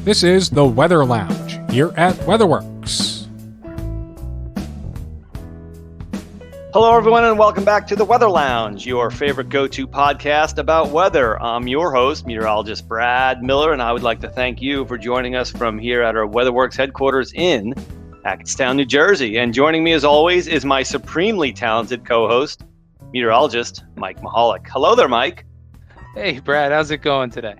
This is the Weather Lounge here at WeatherWorks. Hello, everyone, and welcome back to the Weather Lounge, your favorite go-to podcast about weather. I'm your host, meteorologist Brad Miller, and I would like to thank you for joining us from here at our WeatherWorks headquarters in Hackettstown, New Jersey. And joining me, as always, is my supremely talented co-host, meteorologist Mike Mahalik. Hello there, Mike. Hey, Brad, how's it going today?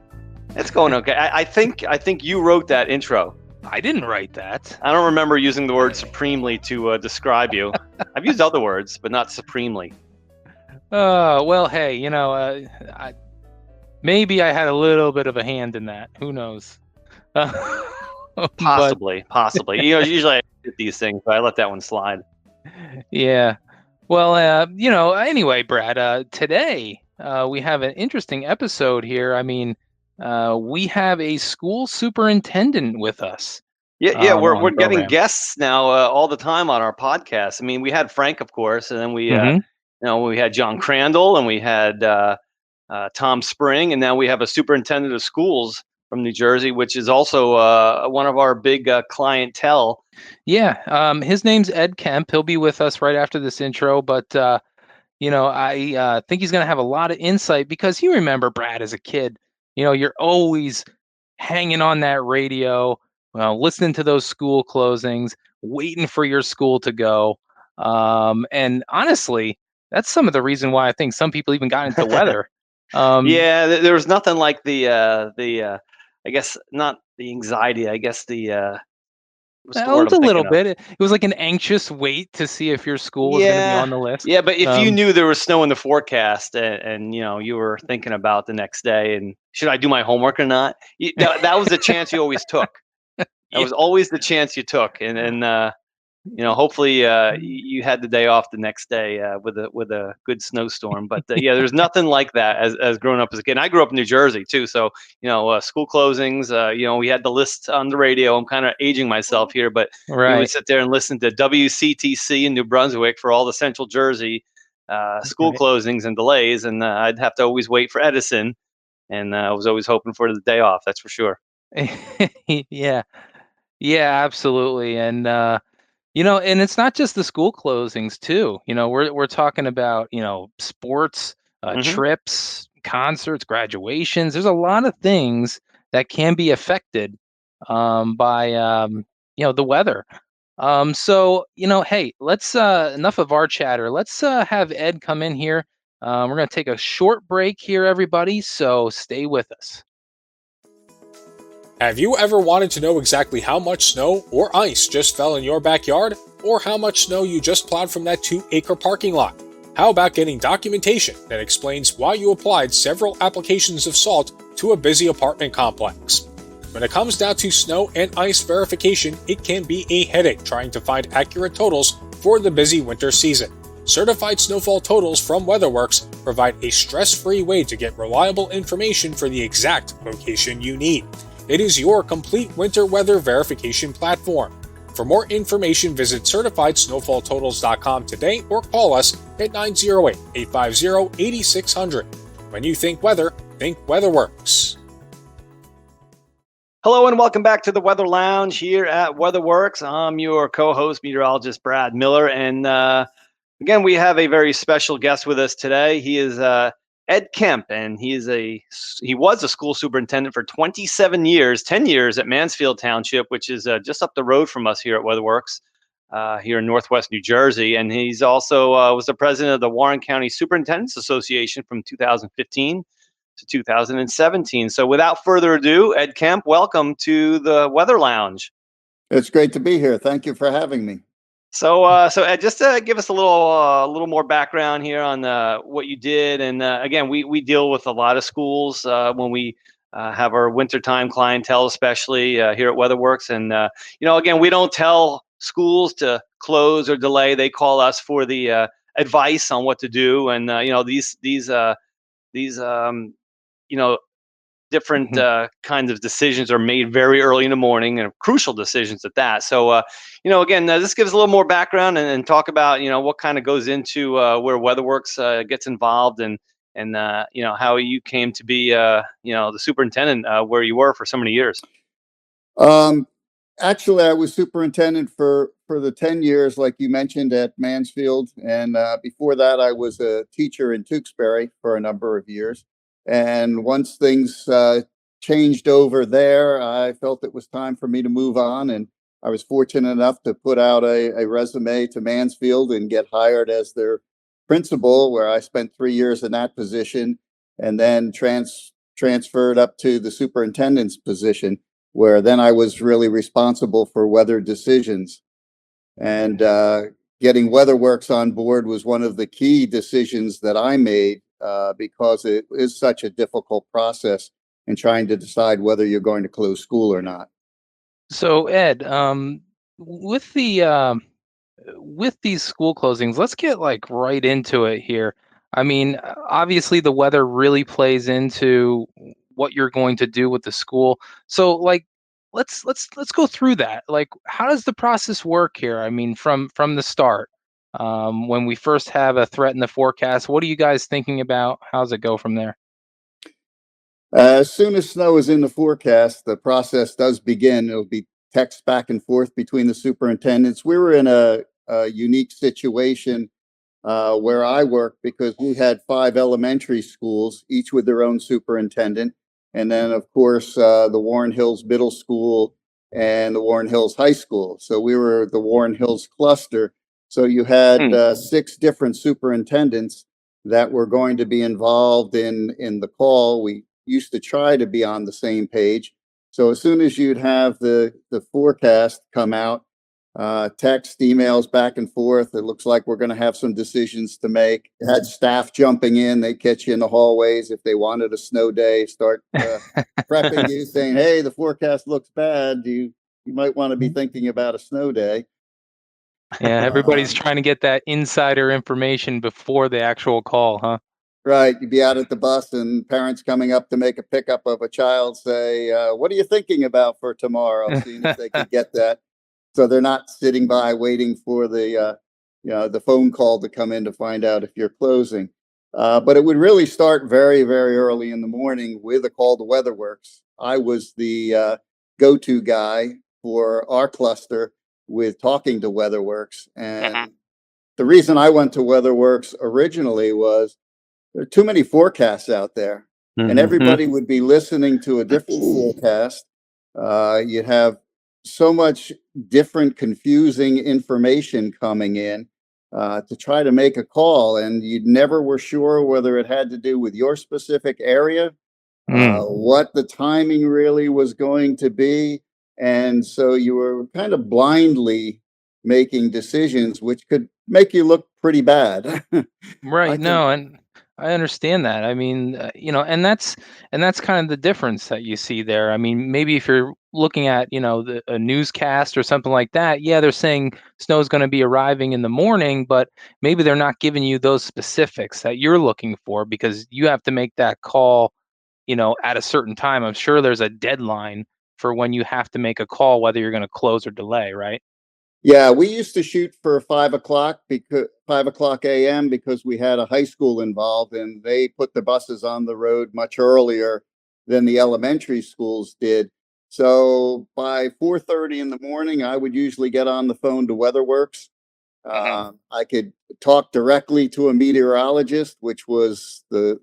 It's going okay. I think you wrote that intro. I didn't write that. I don't remember using the word supremely to describe you. I've used other words, but not supremely. Well, hey, maybe I had a little bit of a hand in that. Who knows? Possibly. Usually I get these things, but I let that one slide. Yeah. Well, anyway, Brad, today we have an interesting episode here. I mean, we have a school superintendent with us. Yeah, we're getting guests now all the time on our podcast. I mean, we had Frank, of course, and then we we had John Crandall, and we had Tom Spring, and now we have a superintendent of schools from New Jersey, which is also one of our big clientele. Yeah, his name's Ed Kemp. He'll be with us right after this intro, but I think he's going to have a lot of insight because you remember, Brad, as a kid, you're always hanging on that radio, listening to those school closings, waiting for your school to go. And honestly, that's some of the reason why I think some people even got into weather. Yeah, there was nothing like the I guess not the anxiety. I guess what's the word It was I'm a little thinking of? bit. It was like an anxious wait to see if your school was going to be on the list. Yeah, but if you knew there was snow in the forecast and you were thinking about the next day and should I do my homework or not, that was the chance you always took. That was always the chance you took, and hopefully you had the day off the next day with a good snowstorm. But yeah, there's nothing like that as growing up as a kid. And I grew up in New Jersey too, so school closings. We had the list on the radio. I'm kind of aging myself here, but we would sit there and listen to WCTC in New Brunswick for all the Central Jersey school closings and delays, and I'd have to always wait for Edison, and I was always hoping for the day off. That's for sure. Yeah, absolutely, and. And it's not just the school closings too. We're talking about, sports, trips, concerts, graduations. There's a lot of things that can be affected by the weather. So, hey, let's enough of our chatter. Let's have Ed come in here. We're going to take a short break here, everybody. So stay with us. Have you ever wanted to know exactly how much snow or ice just fell in your backyard, or how much snow you just plowed from that 2-acre parking lot? How about getting documentation that explains why you applied several applications of salt to a busy apartment complex? When it comes down to snow and ice verification, it can be a headache trying to find accurate totals for the busy winter season. Certified snowfall totals from WeatherWorks provide a stress-free way to get reliable information for the exact location you need. It is your complete winter weather verification platform. For more information, visit CertifiedSnowfallTotals.com today or call us at 908-850-8600. When you think weather, think WeatherWorks. Hello and welcome back to the Weather Lounge here at WeatherWorks. I'm your co-host, meteorologist Brad Miller, and again, we have a very special guest with us today. He is Ed Kemp, and he was a school superintendent for 27 years, 10 years at Mansfield Township, which is just up the road from us here at WeatherWorks, here in Northwest New Jersey. And he's also was the president of the Warren County Superintendents Association from 2015 to 2017. So without further ado, Ed Kemp, welcome to the Weather Lounge. It's great to be here. Thank you for having me. So Ed, just to give us a little more background here on what you did, and again, we deal with a lot of schools when we have our wintertime clientele, especially here at WeatherWorks. And again, we don't tell schools to close or delay; they call us for the advice on what to do. And these different kinds of decisions are made very early in the morning, and crucial decisions at that. So, again, this gives a little more background and talk about, what kind of goes into where WeatherWorks gets involved and how you came to be, the superintendent where you were for so many years. Um, Actually, I was superintendent for the 10 years, like you mentioned, at Mansfield, and before that, I was a teacher in Tewksbury for a number of years. And once things changed over there, I felt it was time for me to move on, and I was fortunate enough to put out a resume to Mansfield and get hired as their principal, where I spent 3 years in that position, and then transferred up to the superintendent's position, where then I was really responsible for weather decisions. And getting WeatherWorks on board was one of the key decisions that I made because it is such a difficult process in trying to decide whether you're going to close school or not. So Ed, with the with these school closings, let's get like right into it here. I mean, obviously the weather really plays into what you're going to do with the school. So like let's go through that. Like how does the process work here? I mean, from the start. When we first have a threat in the forecast, what are you guys thinking about? How's it go from there? As soon as snow is in the forecast, the process does begin. It'll be text back and forth between the superintendents. We were in a unique situation where I worked because we had 5 elementary schools, each with their own superintendent. And then, of course, the Warren Hills Middle School and the Warren Hills High School. So we were the Warren Hills cluster. So you had 6 different superintendents that were going to be involved in the call. We used to try to be on the same page. So as soon as you'd have the forecast come out, text, emails back and forth. It looks like we're going to have some decisions to make. Had staff jumping in. They catch you in the hallways if they wanted a snow day. Start prepping you, saying, "Hey, the forecast looks bad. You might want to be thinking about a snow day." Yeah, everybody's trying to get that insider information before the actual call, huh? Right. You'd be out at the bus and parents coming up to make a pickup of a child say, "What are you thinking about for tomorrow?" Seeing if they could get that. So they're not sitting by waiting for the phone call to come in to find out if you're closing. But it would really start very, very early in the morning with a call to WeatherWorks. I was the go-to guy for our cluster with talking to WeatherWorks. And the reason I went to WeatherWorks originally was there are too many forecasts out there, and everybody would be listening to a different forecast. You have so much different, confusing information coming in to try to make a call, and you never were sure whether it had to do with your specific area, what the timing really was going to be, and so you were kind of blindly making decisions, which could make you look pretty bad. I Right. can No, and I understand that. I mean, and that's kind of the difference that you see there. I mean, maybe if you're looking at, a newscast or something like that, yeah, they're saying snow is going to be arriving in the morning, but maybe they're not giving you those specifics that you're looking for because you have to make that call, at a certain time. I'm sure there's a deadline for when you have to make a call, whether you're going to close or delay, right? Yeah, we used to shoot for 5 o'clock because 5 o'clock a.m. because we had a high school involved, and they put the buses on the road much earlier than the elementary schools did. So by 4:30 in the morning, I would usually get on the phone to WeatherWorks. I could talk directly to a meteorologist, which was the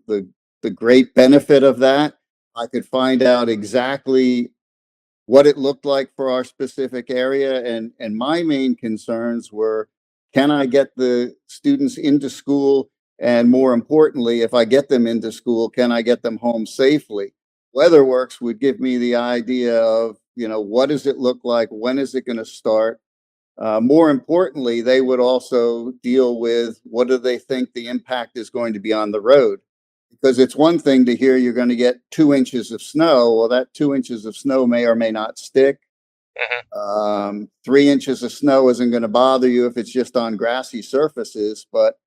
great benefit of that. I could find out exactly what it looked like for our specific area. And my main concerns were, can I get the students into school? And more importantly, if I get them into school, can I get them home safely? WeatherWorks would give me the idea of, what does it look like? When is it going to start? More importantly, they would also deal with what do they think the impact is going to be on the road? Because it's one thing to hear you're going to get 2 inches of snow. Well, that 2 inches of snow may or may not stick. 3 inches of snow isn't going to bother you if it's just on grassy surfaces, but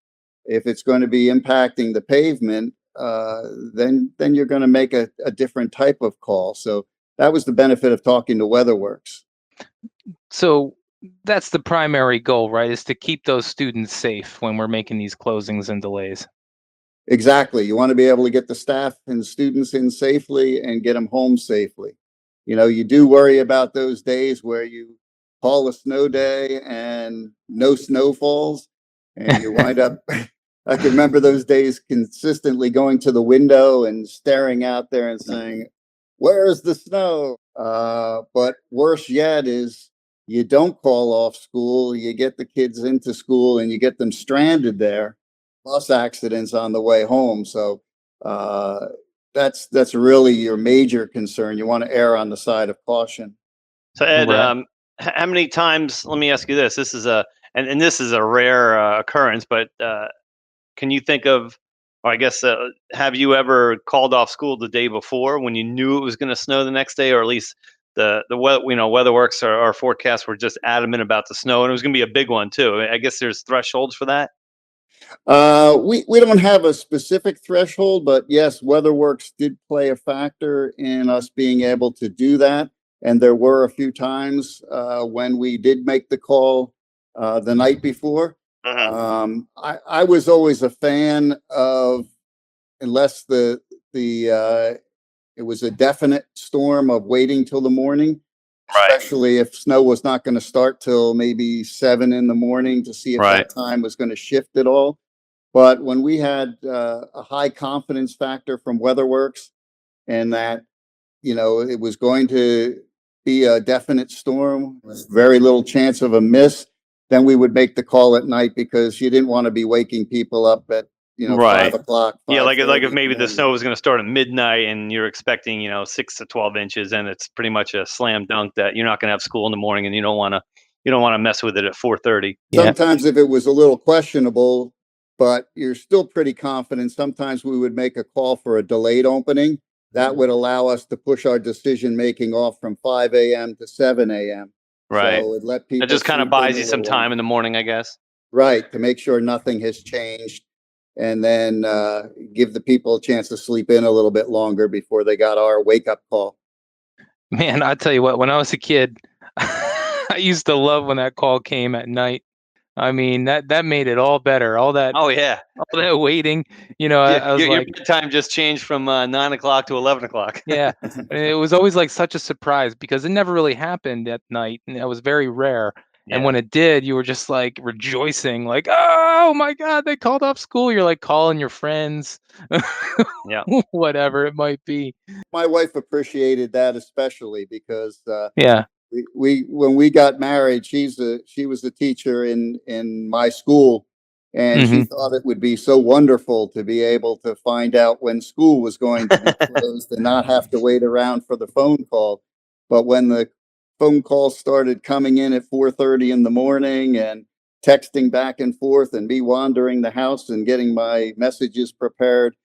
if it's going to be impacting the pavement, then you're going to make a different type of call. So that was the benefit of talking to WeatherWorks. So that's the primary goal, right? Is to keep those students safe when we're making these closings and delays. Exactly. You want to be able to get the staff and students in safely and get them home safely. You do worry about those days where you call a snow day and no snow falls, and you wind up. I can remember those days consistently going to the window and staring out there and saying, "Where's the snow?" But worse yet is you don't call off school. You get the kids into school and you get them stranded there. Bus accidents on the way home. So that's really your major concern. You want to err on the side of caution. So Ed, Right. how many times? Let me ask you this. This is and this is a rare occurrence, but can you think of, or I guess, have you ever called off school the day before when you knew it was going to snow the next day, or at least the WeatherWorks or our forecasts were just adamant about the snow, and it was going to be a big one too? I guess there's thresholds for that. We don't have a specific threshold, but yes, WeatherWorks did play a factor in us being able to do that. And there were a few times when we did make the call the night before. I was always a fan of, unless it was a definite storm, of waiting till the morning, Right. especially if snow was not going to start till maybe 7 in the morning, to see if Right. that time was going to shift at all. But when we had a high confidence factor from WeatherWorks, and that, it was going to be a definite storm with very little chance of a miss, then we would make the call at night, because you didn't want to be waking people up at, Right. 5 o'clock. Yeah, like 5:30 if in the maybe the morning. snow was going to start at midnight and you're expecting 6 to 12 inches, and it's pretty much a slam dunk that you're not going to have school in the morning, and you don't want to mess with it at 4:30. Yeah. Sometimes if it was a little questionable, but you're still pretty confident, sometimes we would make a call for a delayed opening. That would allow us to push our decision making off from 5 a.m. to 7 a.m. Right. So it let people It just kind of sleep in buys a you some little time longer. in the morning, I guess. Right, to make sure nothing has changed, and then give the people a chance to sleep in a little bit longer before they got our wake up call. Man, I tell you what, when I was a kid, I used to love when that call came at night. I mean, that made it all better. All that Oh yeah. waiting, I was Your like, bedtime just changed from 9 o'clock to 11 o'clock. yeah. And it was always like such a surprise because it never really happened at night, and it was very rare. And Yeah. when it did, you were just like rejoicing, like, "Oh my God, they called off school." You're like calling your friends, Yeah. whatever it might be. My wife appreciated that, especially because Yeah. we when we got married, she was a teacher in my school, and she Hmm. thought it would be so wonderful to be able to find out when school was going to be closed and not have to wait around for the phone call. But when the phone calls started coming in at 4:30 in the morning, and texting back and forth, and me wandering the house and getting my messages prepared,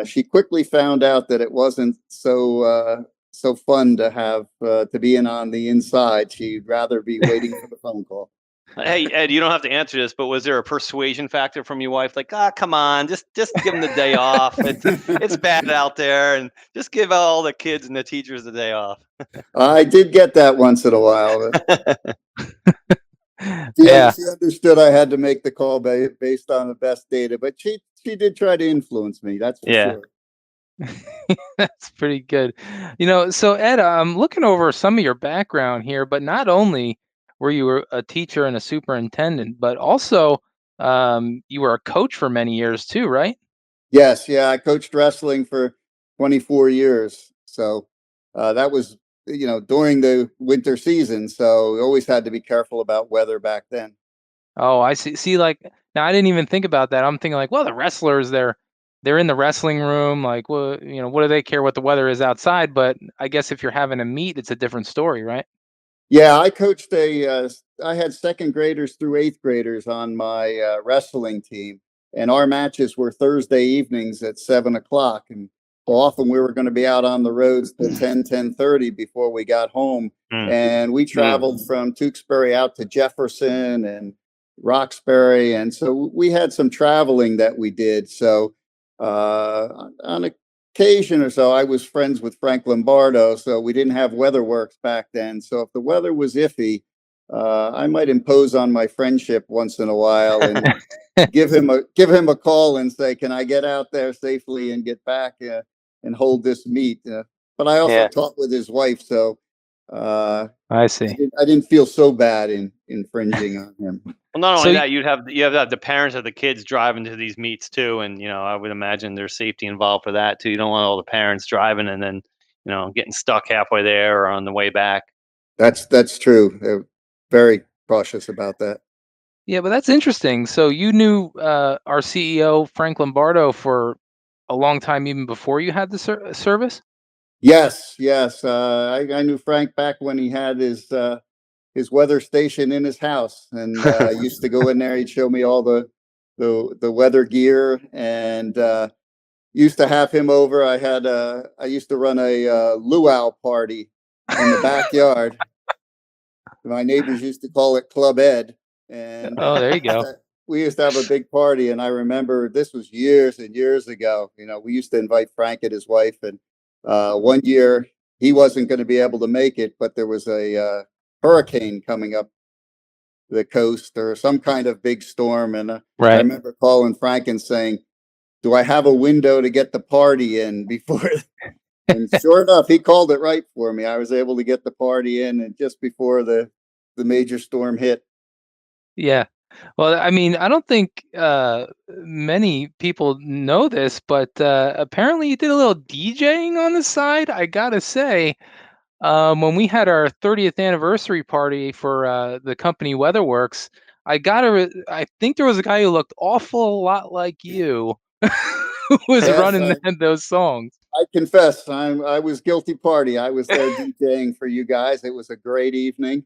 she quickly found out that it wasn't so fun to have to be in on the inside. She'd rather be waiting for the phone call. Hey Ed, you don't have to answer this, but was there a persuasion factor from your wife? Like, come on, just give them the day off. It's bad out there, and just give all the kids and the teachers the day off. I did get that once in a while. Yeah. She understood I had to make the call based on the best data, but she did try to influence me. That's for Yeah. sure. That's pretty good. So Ed, I'm looking over some of your background here, but not only were you a teacher and a superintendent, but also you were a coach for many years too, right? Yes, yeah, I coached wrestling for 24 years. So that was, during the winter season. So we always had to be careful about weather back then. Oh, I see. See, like now I didn't even think about that. I'm thinking like, well, the wrestlers, they're in the wrestling room. Like, well, what do they care what the weather is outside? But I guess if you're having a meet, it's a different story, right? Yeah, I coached I had second graders through eighth graders on my wrestling team, and our matches were Thursday evenings at 7 o'clock. And so often we were going to be out on the roads till 10:30 before we got home. Mm. And we traveled from Tewksbury out to Jefferson and Roxbury. And so we had some traveling that we did. So on occasion or so, I was friends with Frank Lombardo, so we didn't have WeatherWorks back then. So if the weather was iffy, I might impose on my friendship once in a while and give him a call and say, "Can I get out there safely and get back and hold this meet?" but I also Yeah. taught with his wife, so I see. I didn't feel so bad in infringing on him. Well, not So only you- that, you have to have the parents of the kids driving to these meets too, and I would imagine there's safety involved for that too. You don't want all the parents driving and then getting stuck halfway there or on the way back. That's true. They're very cautious about that. Yeah, but that's interesting. So you knew our CEO Frank Lombardo for a long time, even before you had the service. Yes, yes. I knew Frank back when he had his weather station in his house, and I used to go in there. He'd show me all the weather gear, and used to have him over. I used to run a luau party in the backyard. My neighbors used to call it Club Ed, and Oh, there you go. we used to have a big party. And I remember this was years and years ago. We used to invite Frank and his wife, and one year he wasn't going to be able to make it, but there was a hurricane coming up the coast or some kind of big storm. And I Right. remember calling Frank and saying, "Do I have a window to get the party in before?" And sure enough, he called it right for me. I was able to get the party in, and just before the major storm hit. Yeah. Well, I mean, I don't think many people know this, but apparently you did a little DJing on the side. I gotta say, when we had our 30th anniversary party for the company WeatherWorks, I think there was a guy who looked awful lot like you who was Yes, running those songs. I confess, I was guilty party. I was there DJing for you guys. It was a great evening.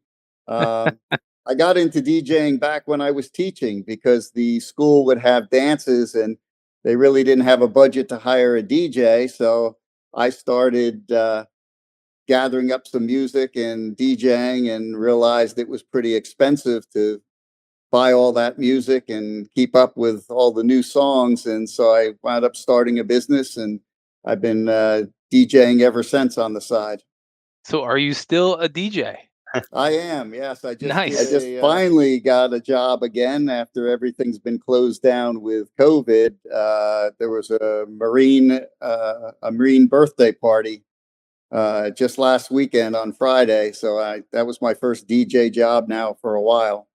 I got into DJing back when I was teaching because the school would have dances and they really didn't have a budget to hire a DJ. So I started gathering up some music and DJing, and realized it was pretty expensive to buy all that music and keep up with all the new songs. And so I wound up starting a business, and I've been DJing ever since on the side. So are you still a DJ? I am, yes. I Nice. just finally got a job again after everything's been closed down with COVID. There was a Marine birthday party just last weekend on Friday, so that was my first DJ job now for a while.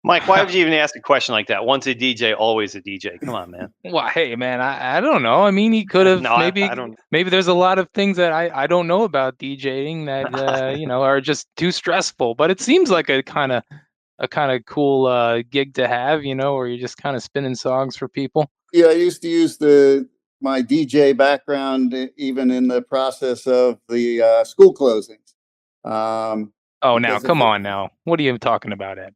Mike, why would you even ask a question like that? Once a DJ, always a DJ. Come on, man. Well, hey, man, I don't know. I mean, he could have No, maybe I don't. maybe there's a lot of things that I don't know about DJing that are just too stressful. But it seems like a kind of cool gig to have, where you're just kind of spinning songs for people. Yeah, I used to use my DJ background even in the process of the school closings. Oh, now come on, now, what are you talking about, Ed?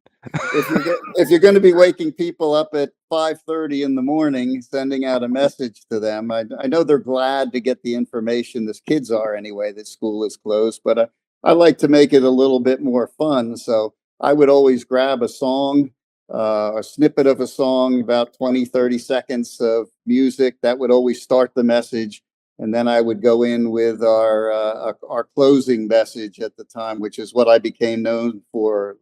If you're going to be waking people up at 5:30 in the morning, sending out a message to them, I know they're glad to get the information. As kids are anyway, that school is closed, but I like to make it a little bit more fun. So I would always grab a song, a snippet of a song, about 20, 30 seconds of music that would always start the message. And then I would go in with our closing message at the time, which is what I became known for,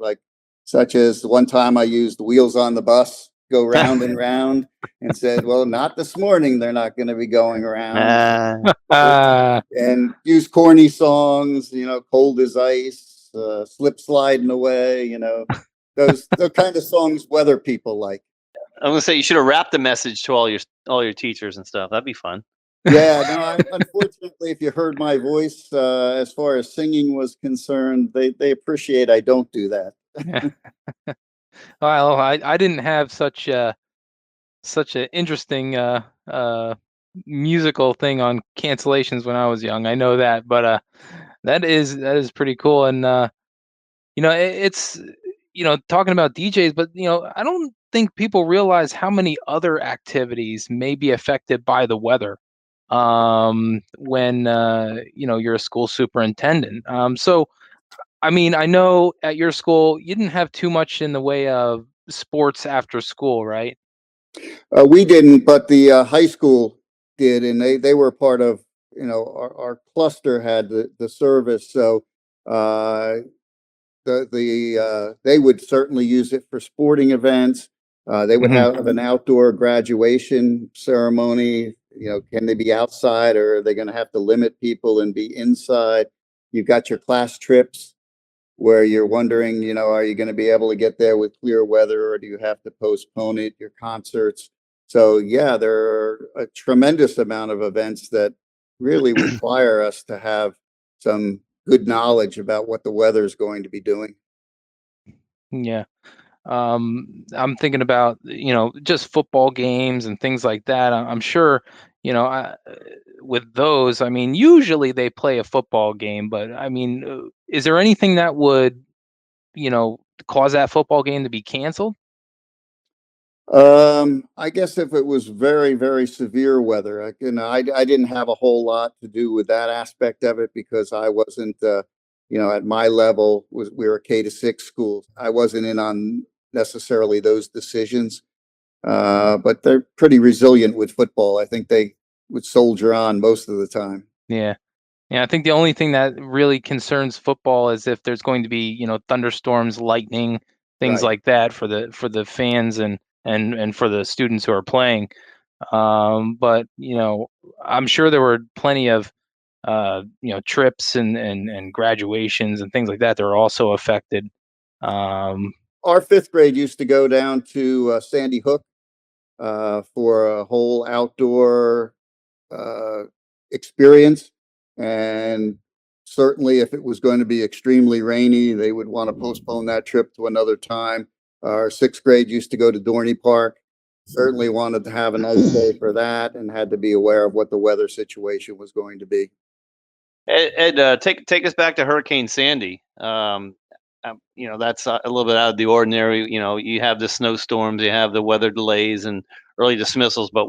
such as one time I used "Wheels on the Bus Go Round and Round" and said, "Well, not this morning. They're not going to be going around." And use corny songs, "Cold as Ice," "Slip Sliding Away," those kind of songs weather people like. I'm gonna say you should have wrapped the message to all your teachers and stuff. That'd be fun. Yeah, no. Unfortunately, if you heard my voice, as far as singing was concerned, they appreciate I don't do that. Well, I didn't have such an interesting musical thing on cancellations when I was young. I know that, but that is pretty cool. And it's talking about DJs, but I don't think people realize how many other activities may be affected by the weather when you're a school superintendent. So I mean, I know at your school you didn't have too much in the way of sports after school, right? We didn't, but the high school did, and they were part of, our cluster had the service. So they would certainly use it for sporting events. They would have an outdoor graduation ceremony can they be outside, or are they going to have to limit people and be inside? You've got your class trips where you're wondering, are you going to be able to get there with clear weather, or do you have to postpone it? Your concerts. So yeah, there are a tremendous amount of events that really require us to have some good knowledge about what the weather is going to be doing. Yeah. I'm thinking about, just football games and things like that. I'm sure, with those, I mean, usually they play a football game, but I mean, is there anything that would, you know, cause that football game to be canceled? I guess if it was very, very severe weather, I didn't have a whole lot to do with that aspect of it because I wasn't, at my level, we were a K-6 school. I wasn't in on necessarily those decisions, but they're pretty resilient with football. I think they would soldier on most of the time. Yeah. Yeah, I think the only thing that really concerns football is if there's going to be, thunderstorms, lightning, things Right. like that for the fans and for the students who are playing. But I'm sure there were plenty of trips and graduations and things like that that are also affected. Um, Our fifth grade used to go down to Sandy Hook for a whole outdoor uh, experience. And certainly, if it was going to be extremely rainy, they would want to postpone that trip to another time. Our sixth grade used to go to Dorney Park. Certainly wanted to have a nice day for that and had to be aware of what the weather situation was going to be. Ed, take us back to Hurricane Sandy. That's a little bit out of the ordinary. You have the snowstorms, you have the weather delays, and early dismissals. But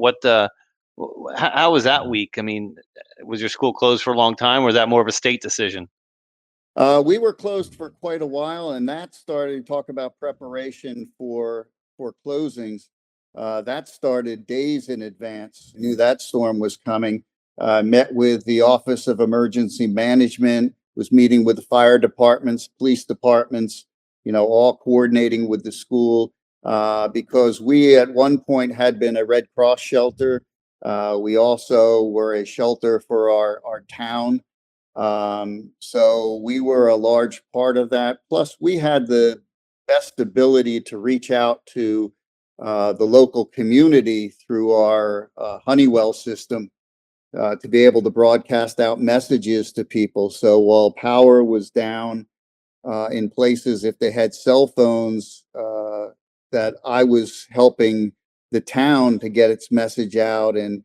how was that week? I mean, was your school closed for a long time, or was that more of a state decision? We were closed for quite a while, and that started to talk about preparation for closings. That started days in advance. Knew that storm was coming. Met with the Office of Emergency Management. Was meeting with the fire departments, police departments. All coordinating with the school because we at one point had been a Red Cross shelter. We also were a shelter for our town. So we were a large part of that. Plus, we had the best ability to reach out to the local community through our Honeywell system to be able to broadcast out messages to people. So while power was down in places, if they had cell phones, that I was helping the town to get its message out and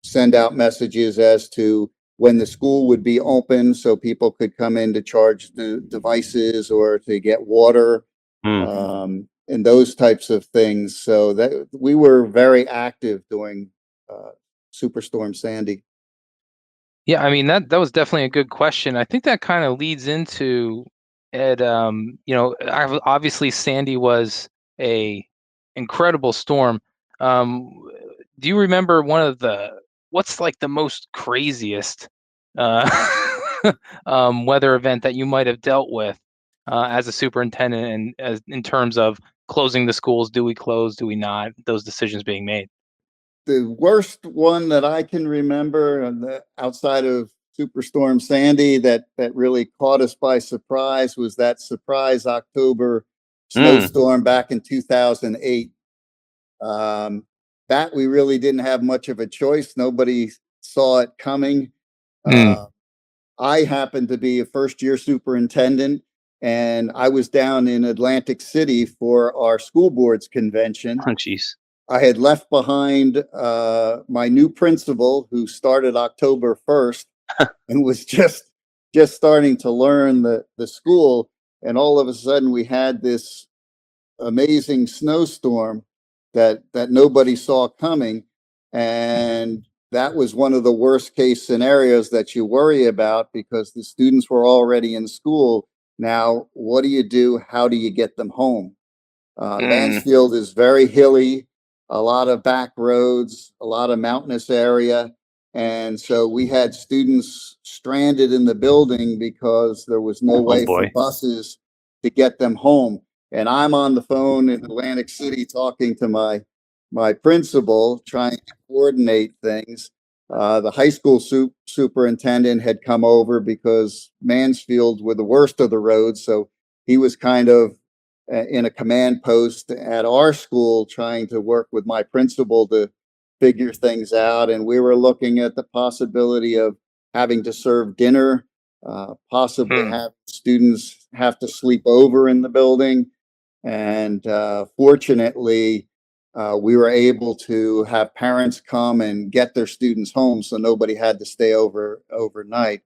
send out messages as to when the school would be open so people could come in to charge the devices or to get water and those types of things. So that we were very active during Superstorm Sandy. Yeah, I mean that was definitely a good question. I think that kind of leads into Ed. Obviously Sandy was a incredible storm. Um, do you remember what's like the most craziest uh, weather event that you might have dealt with as a superintendent, and in terms of closing the schools? Do we close? Do we not? Those decisions being made. The worst one that I can remember outside of Superstorm Sandy that really caught us by surprise was that surprise October snowstorm back in 2008. That we really didn't have much of a choice. Nobody saw it coming. I happened to be a first-year superintendent, and I was down in Atlantic City for our school board's convention. Oh, jeez. I had left behind my new principal, who started October 1st and was just starting to learn the school. And all of a sudden, we had this amazing snowstorm that nobody saw coming, and that was one of the worst case scenarios that you worry about because the students were already in school. Now, what do you do? How do you get them home? Mansfield is very hilly, a lot of back roads, a lot of mountainous area. And so we had students stranded in the building because there was no way for buses to get them home. And I'm on the phone in Atlantic City talking to my my principal trying to coordinate things. The high school superintendent had come over because Mansfield were the worst of the roads. So he was kind of in a command post at our school trying to work with my principal to figure things out. And we were looking at the possibility of having to serve dinner, possibly have students have to sleep over in the building. And fortunately, we were able to have parents come and get their students home so nobody had to stay overnight.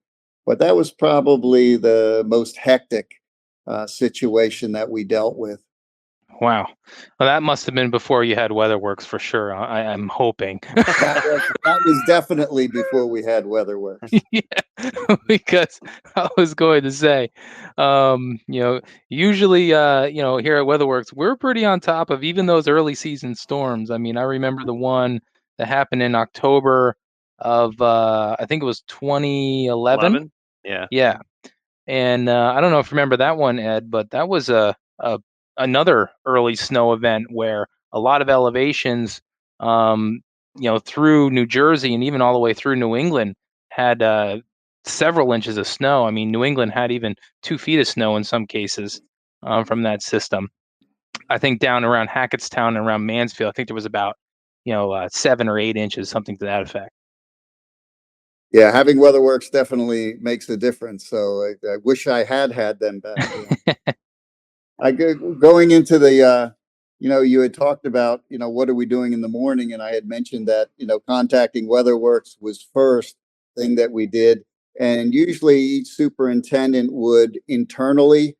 But that was probably the most hectic situation that we dealt with. Wow. Well, that must have been before you had WeatherWorks for sure. I'm hoping. That was definitely before we had WeatherWorks. Yeah, because I was going to say, usually, here at WeatherWorks, we're pretty on top of even those early season storms. I mean, I remember the one that happened in October of, I think it was 2011. Yeah. Yeah. And I don't know if you remember that one, Ed, but that was a another early snow event where a lot of elevations, through New Jersey and even all the way through New England had several inches of snow. I mean, New England had even 2 feet of snow in some cases from that system. I think down around Hackettstown and around Mansfield, I think there was about 7 or 8 inches, something to that effect. Yeah, having WeatherWorks definitely makes a difference. So I wish I had them back then. Going into the, you had talked about, what are we doing in the morning? And I had mentioned that, contacting WeatherWorks was first thing that we did. And usually each superintendent would internally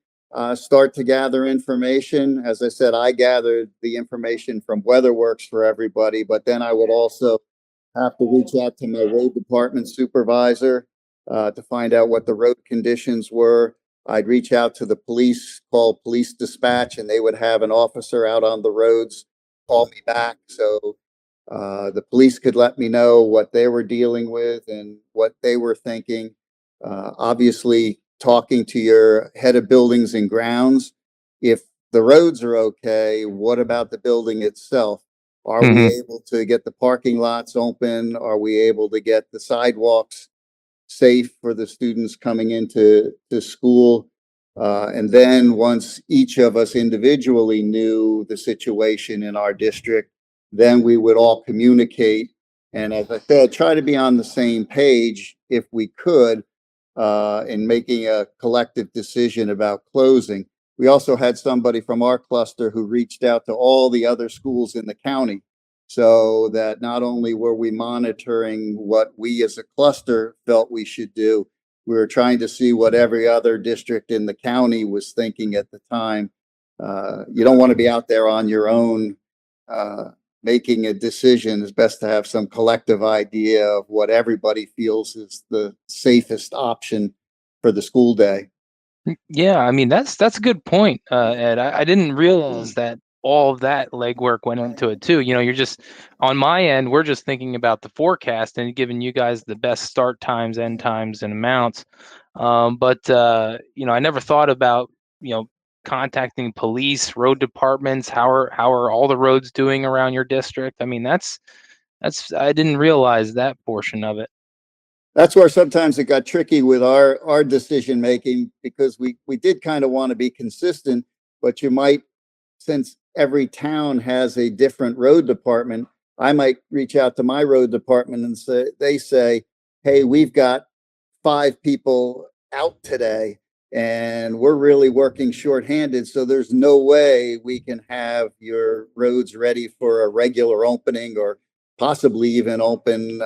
start to gather information. As I said, I gathered the information from WeatherWorks for everybody, but then I would also have to reach out to my road department supervisor to find out what the road conditions were. I'd reach out to the police, call police dispatch, and they would have an officer out on the roads call me back. So the police could let me know what they were dealing with and what they were thinking. Obviously, talking to your head of buildings and grounds. If the roads are okay, what about the building itself? Are we able to get the parking lots open? Are we able to get the sidewalks safe for the students coming into school? And then once each of us individually knew the situation in our district, then we would all communicate. And as I said, try to be on the same page if we could in making a collective decision about closing. We also had somebody from our cluster who reached out to all the other schools in the county so that not only were we monitoring what we as a cluster felt we should do, we were trying to see what every other district in the county was thinking at the time. You don't want to be out there on your own making a decision. It's best to have some collective idea of what everybody feels is the safest option for the school day. Yeah, I mean that's a good point, Ed. I didn't realize that all of that legwork went into it too. You're just on my end. We're just thinking about the forecast and giving you guys the best start times, end times, and amounts. But I never thought about contacting police, road departments. How are all the roads doing around your district? I mean that's I didn't realize that portion of it. That's where sometimes it got tricky with our decision making because we did kind of want to be consistent, but you might, since every town has a different road department, I might reach out to my road department and say, hey, we've got 5 people out today and we're really working shorthanded. So there's no way we can have your roads ready for a regular opening or possibly even open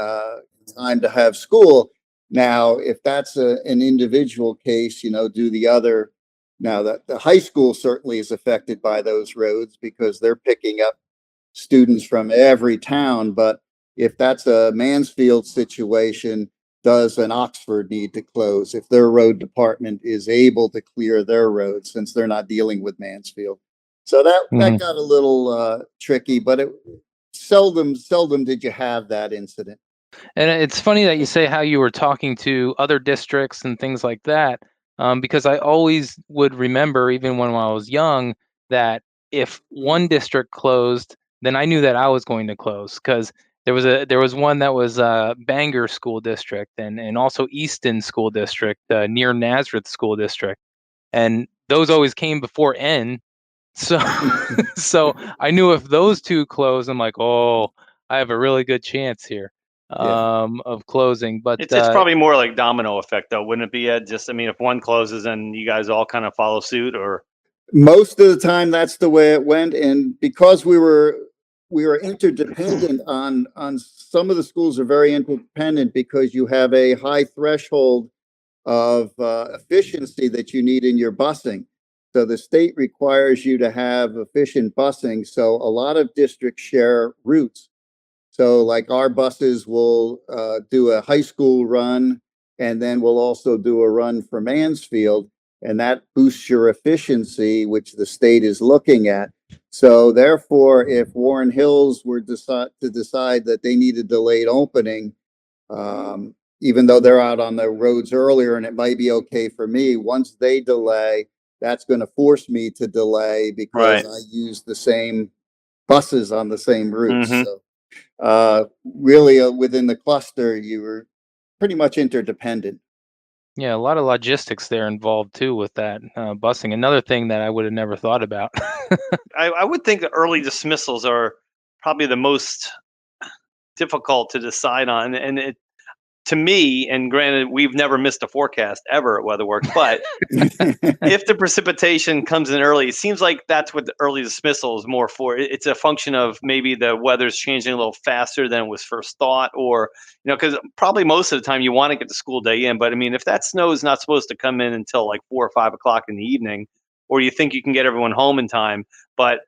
time to have school. Now, if that's an individual case, do the other. Now, the high school certainly is affected by those roads because they're picking up students from every town. But if that's a Mansfield situation, does an Oxford need to close if their road department is able to clear their roads since they're not dealing with Mansfield? So that got a little tricky, but it seldom did you have that incident. And it's funny that you say how you were talking to other districts and things like that, because I always would remember, even when I was young, that if one district closed, then I knew that I was going to close, because there was one that was Bangor School District, and also Easton School District, near Nazareth School District, and those always came before N. So so I knew if those two close, I'm like, oh, I have a really good chance here of closing. But It's probably more like domino effect, though, wouldn't it be, Ed? Just, I mean, if one closes, and you guys all kind of follow suit, or Most of the time, that's the way it went, and because we were interdependent on some of the schools are very interdependent because you have a high threshold of efficiency that you need in your busing. So the state requires you to have efficient busing. So a lot of districts share routes. So like our buses will do a high school run, and then we'll also do a run for Mansfield, and that boosts your efficiency, which the state is looking at. So therefore, if Warren Hills were to decide that they need a delayed opening, even though they're out on the roads earlier, and it might be okay for me, once they delay, that's going to force me to delay because I use the same buses on the same routes. So really within the cluster, you were pretty much interdependent. yeah, a lot of logistics there involved too with that busing. Another thing that I would have never thought about. I would think that early dismissals are probably the most difficult to decide on, and to me, and granted, we've never missed a forecast ever at WeatherWorks, but if the precipitation comes in early, it seems like that's what the early dismissal is more for. It's a function of maybe the weather's changing a little faster than it was first thought, or, because probably most of the time you want to get the school day in. But I mean, if that snow is not supposed to come in until like 4 or 5 o'clock in the evening, or you think you can get everyone home in time, but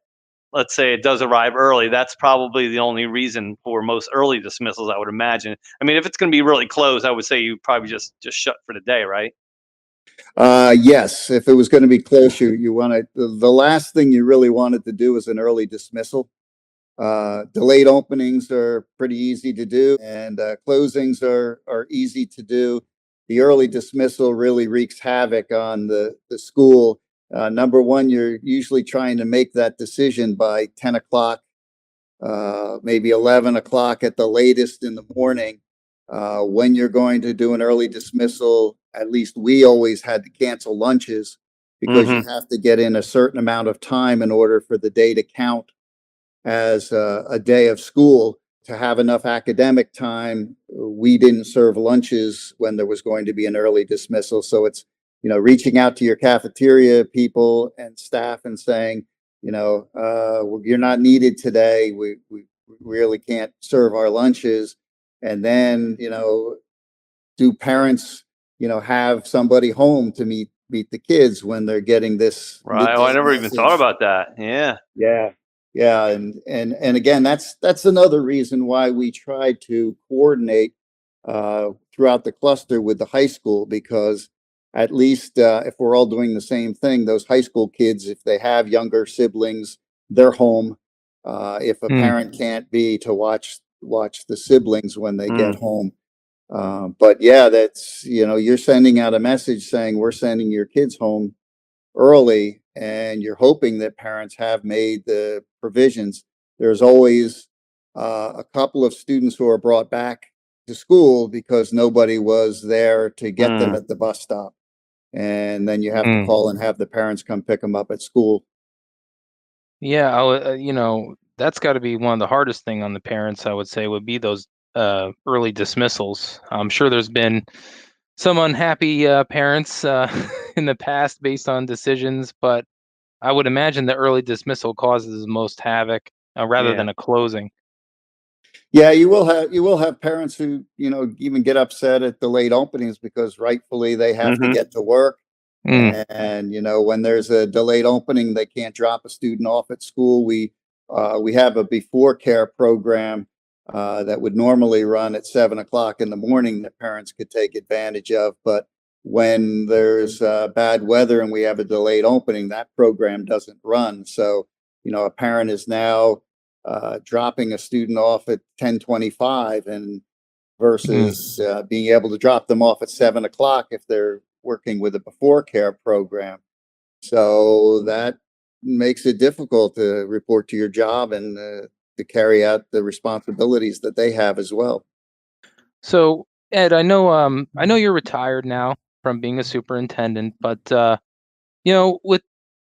let's say it does arrive early, that's probably the only reason for most early dismissals, I would imagine. I mean, if it's going to be really close, I would say you probably just shut for the day, right? Yes, if it was going to be close, you want to, the last thing you really wanted to do is an early dismissal. Delayed openings are pretty easy to do, and closings are easy to do. The early dismissal really wreaks havoc on the school. Number one, you're usually trying to make that decision by 10 o'clock, maybe 11 o'clock at the latest in the morning. When you're going to do an early dismissal, at least we always had to cancel lunches because you have to get in a certain amount of time in order for the day to count as a day of school. To have enough academic time, we didn't serve lunches when there was going to be an early dismissal. So it's, reaching out to your cafeteria people and staff and saying, you're not needed today. We really can't serve our lunches. And then, do parents, have somebody home to meet the kids when they're getting this Right. Oh, I never even thought about that. Yeah. Yeah, and again, that's another reason why we try to coordinate throughout the cluster with the high school, because at least if we're all doing the same thing, those high school kids, if they have younger siblings, they're home. If a parent can't be to watch the siblings when they get home. But yeah, that's, you're sending out a message saying we're sending your kids home early, and you're hoping that parents have made the provisions. There's always a couple of students who are brought back to school because nobody was there to get them at the bus stop. And then you have to call and have the parents come pick them up at school. Yeah, that's got to be one of the hardest thing on the parents, I would say, would be those early dismissals. I'm sure there's been some unhappy parents in the past based on decisions, but I would imagine the early dismissal causes the most havoc rather than a closing. Yeah, you will have parents who, even get upset at the late openings because rightfully they have to get to work. And, when there's a delayed opening, they can't drop a student off at school. We have a before care program that would normally run at 7 o'clock in the morning that parents could take advantage of. But when there's bad weather and we have a delayed opening, that program doesn't run. So, a parent is now dropping a student off at 10:25 and versus being able to drop them off at 7 o'clock if they're working with a before care program. So that makes it difficult to report to your job and carry out the responsibilities that they have as well. So, Ed, I know you're retired now from being a superintendent, but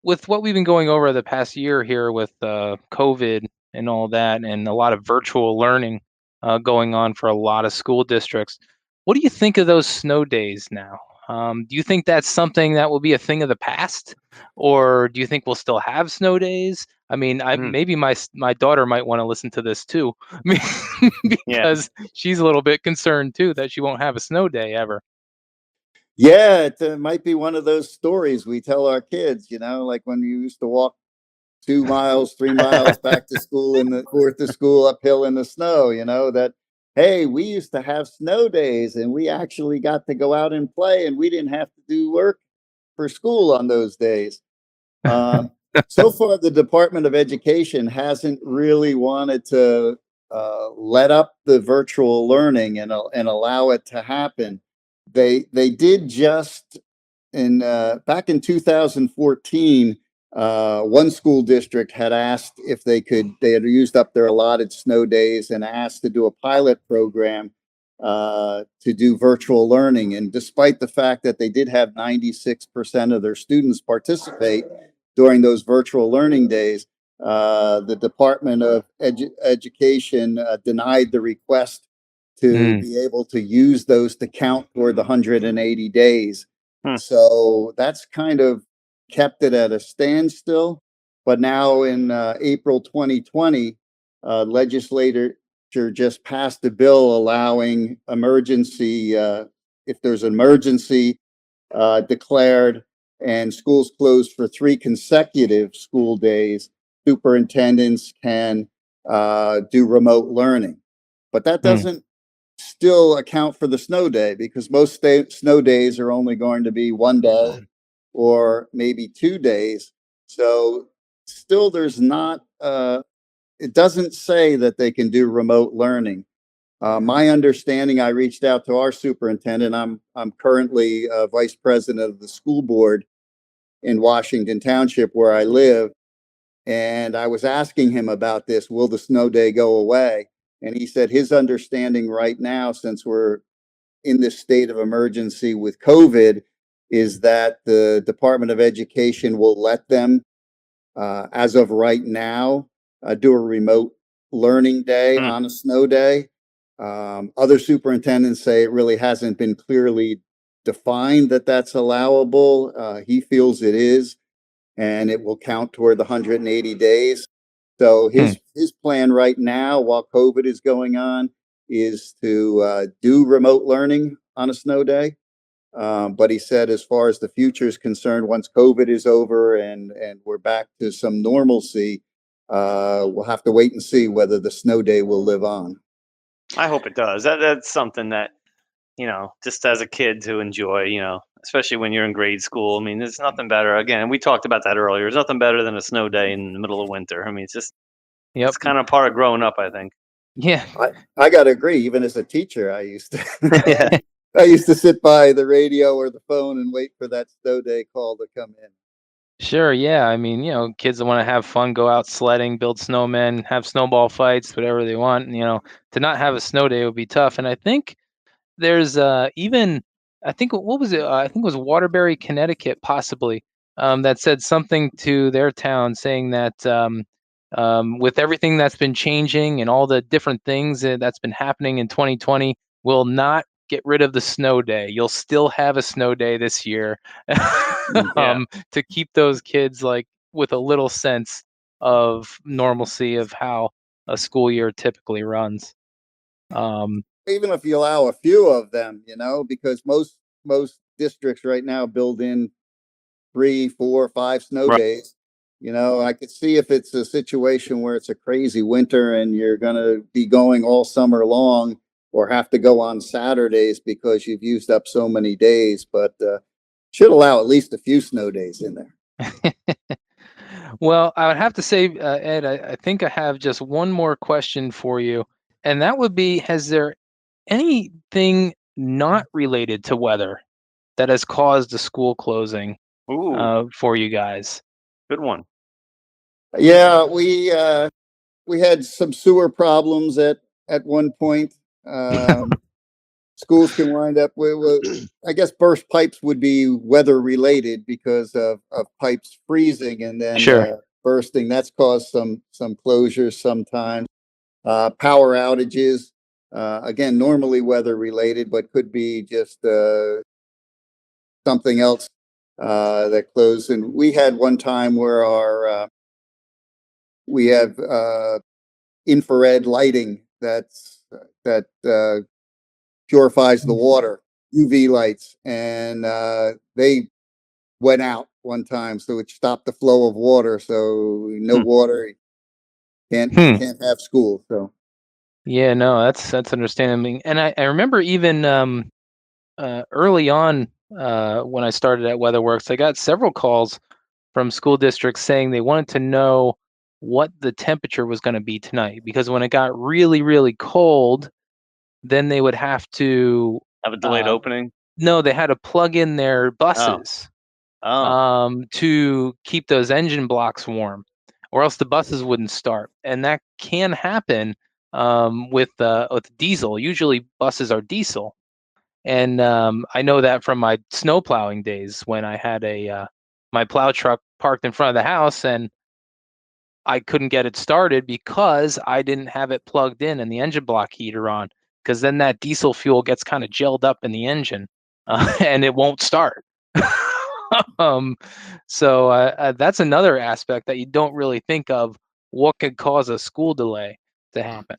with what we've been going over the past year here with COVID and all that, and a lot of virtual learning going on for a lot of school districts, what do you think of those snow days now? Do you think that's something that will be a thing of the past, or do you think we'll still have snow days? I mean, maybe my daughter might want to listen to this too, because she's a little bit concerned too that she won't have a snow day ever. Yeah, it might be one of those stories we tell our kids, like when you used to walk 2 miles, 3 miles back to school forth to school uphill in the snow, that, hey, we used to have snow days and we actually got to go out and play and we didn't have to do work for school on those days. So far, the Department of Education hasn't really wanted to let up the virtual learning and allow it to happen. They did just back in 2014. One school district had asked if they had used up their allotted snow days and asked to do a pilot program to do virtual learning. And despite the fact that they did have 96% of their students participate during those virtual learning days, the Department of Education denied the request to be able to use those to count toward the 180 days. So that's kind of kept it at a standstill. But now in April 2020, legislature just passed a bill allowing emergency, if there's an emergency declared and schools closed for 3 consecutive school days, superintendents can do remote learning. But that doesn't still account for the snow day, because most snow days are only going to be 1 day or maybe 2 days. So still there's not, it doesn't say that they can do remote learning. My understanding, I reached out to our superintendent. I'm currently vice president of the school board in Washington Township where I live. And I was asking him about this, will the snow day go away? And he said his understanding right now, since we're in this state of emergency with COVID, is that the Department of Education will let them, as of right now, do a remote learning day on a snow day. Other superintendents say it really hasn't been clearly defined that that's allowable. He feels it is, and it will count toward the 180 days. So his plan right now, while COVID is going on, is to do remote learning on a snow day. But he said, as far as the future is concerned, once COVID is over and we're back to some normalcy, we'll have to wait and see whether the snow day will live on. I hope it does. That's something that, just as a kid to enjoy, especially when you're in grade school. I mean, there's nothing better. Again, we talked about that earlier. There's nothing better than a snow day in the middle of winter. I mean, it's just, it's kind of part of growing up, I think. Yeah. I got to agree. Even as a teacher, I used to, I used to sit by the radio or the phone and wait for that snow day call to come in. Sure, yeah. I mean, kids that want to have fun, go out sledding, build snowmen, have snowball fights, whatever they want. To not have a snow day would be tough. And I think there's even, I think, what was it? I think it was Waterbury, Connecticut, possibly, that said something to their town saying that with everything that's been changing and all the different things that's been happening in 2020, will not get rid of the snow day. You'll still have a snow day this year, to keep those kids like with a little sense of normalcy of how a school year typically runs. Even if you allow a few of them, because most districts right now build in 3, 4, 5 snow days. I could see if it's a situation where it's a crazy winter and you're going to be going all summer long or have to go on Saturdays because you've used up so many days, but should allow at least a few snow days in there. Well, I would have to say, Ed, I think I have just one more question for you, and that would be, has there anything not related to weather that has caused a school closing for you guys? Good one. Yeah, we we had some sewer problems at one point. Schools can wind up with, I guess, burst pipes would be weather related because of pipes freezing and then Sure. bursting. That's caused some closures sometimes. Power outages, again, normally weather related, but could be just something else that closed. And we had one time where we have infrared lighting that purifies the water, UV lights, and they went out one time, so it stopped the flow of water. So no water, can't have school. So Yeah, no, that's understandable. And I remember even early on when I started at WeatherWorks, I got several calls from school districts saying they wanted to know what the temperature was going to be tonight, because when it got really, really cold, then they would have to Have a delayed opening? no, they had to plug in their buses to keep those engine blocks warm, or else the buses wouldn't start. And that can happen with diesel. Usually buses are diesel. And I know that from my snow plowing days when I had my plow truck parked in front of the house, and I couldn't get it started because I didn't have it plugged in and the engine block heater on, because then that diesel fuel gets kind of gelled up in the engine and it won't start. um, so that's another aspect that you don't really think of, what could cause a school delay to happen.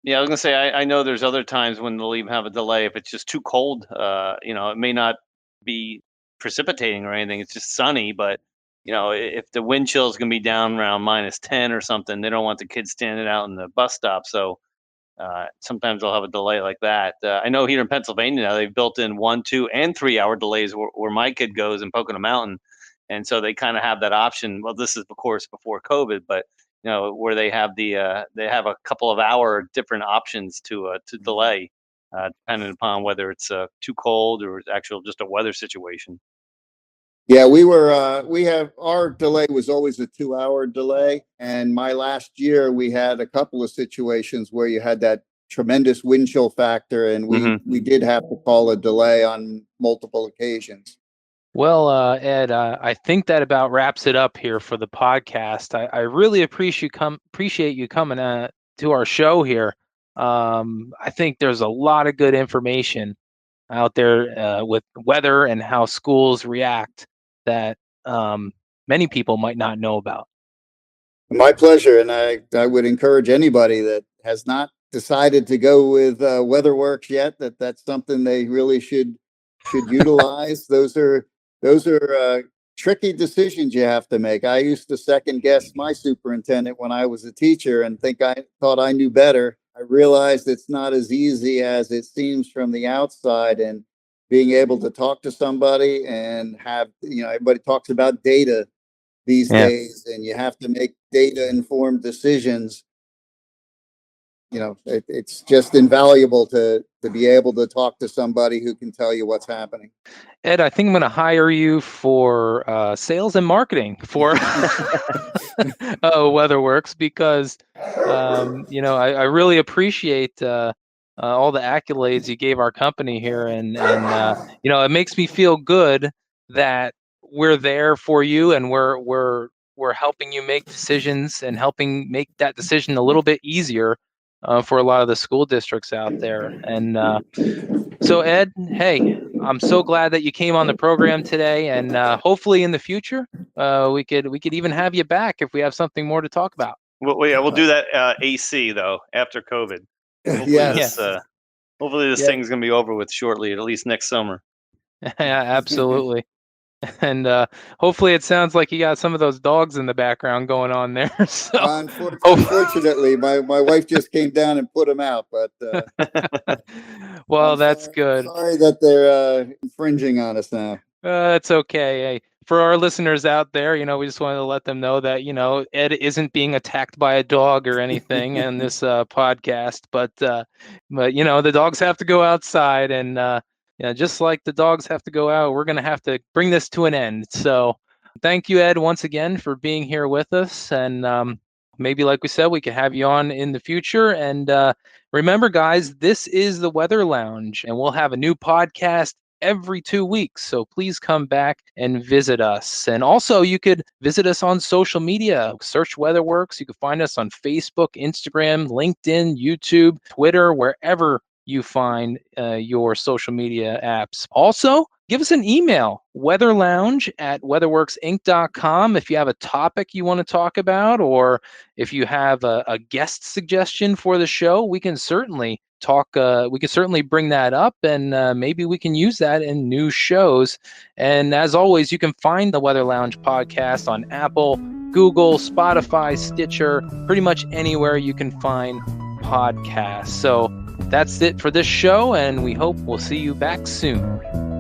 Yeah, I was gonna say I know there's other times when they'll even have a delay if it's just too cold. It may not be precipitating or anything. It's just sunny, but if the wind chill is gonna be down around -10 or something, they don't want the kids standing out in the bus stop. So sometimes they'll have a delay like that. I know here in Pennsylvania now they've built in 1, 2, and 3 hour delays where my kid goes in Pocono Mountain, and so they kind of have that option. Well, this is of course before COVID, but where they have they have a couple of hour different options to delay, depending upon whether it's too cold or it's actual just a weather situation. yeah, we have our delay was always a 2 hour delay. And my last year we had a couple of situations where you had that tremendous wind chill factor, and we did have to call a delay on multiple occasions. Well, Ed, I think that about wraps it up here for the podcast. I really appreciate you coming to our show here. I think there's a lot of good information out there with weather and how schools react that many people might not know about. My pleasure, and I would encourage anybody that has not decided to go with WeatherWorks yet, that's something they really should utilize. Those are tricky decisions you have to make. I used to second guess my superintendent when I was a teacher and thought I knew better. I realized it's not as easy as it seems from the outside, and being able to talk to somebody and have, everybody talks about data these Yeah. days, and you have to make data informed decisions. It's just invaluable to be able to talk to somebody who can tell you what's happening. Ed, I think I'm going to hire you for sales and marketing for WeatherWorks, because I really appreciate all the accolades you gave our company here, and it makes me feel good that we're there for you, and we're helping you make decisions and helping make that decision a little bit easier for a lot of the school districts out there. And so, Ed, hey, I'm so glad that you came on the program today, and hopefully in the future we could even have you back if we have something more to talk about. Well, yeah, we'll do that AC though after COVID. Hopefully Yes. hopefully this Yeah. thing's gonna be over with shortly, at least next summer. Yeah, absolutely. And hopefully it sounds like you got some of those dogs in the background going on there. So Unfortunately, my wife just came down and put them out, but well, that's good. Sorry that they're infringing on us now. It's okay. Hey, for our listeners out there, we just wanted to let them know that, Ed isn't being attacked by a dog or anything in this podcast, but the dogs have to go outside, and just like the dogs have to go out, we're going to have to bring this to an end. So thank you, Ed, once again for being here with us, and maybe like we said, we could have you on in the future. And remember, guys, this is the Weather Lounge, and we'll have a new podcast every 2 weeks. So please come back and visit us. And also, you could visit us on social media. Search WeatherWorks. You can find us on Facebook, Instagram, LinkedIn, YouTube, Twitter, wherever you find your social media apps. Also, give us an email, weatherlounge@weatherworksinc.com, if you have a topic you want to talk about, or if you have a guest suggestion for the show. We can certainly bring that up, and maybe we can use that in new shows. And as always, you can find the Weather Lounge podcast on Apple, Google, Spotify, Stitcher, pretty much anywhere you can find podcasts. So that's it for this show, and we hope we'll see you back soon.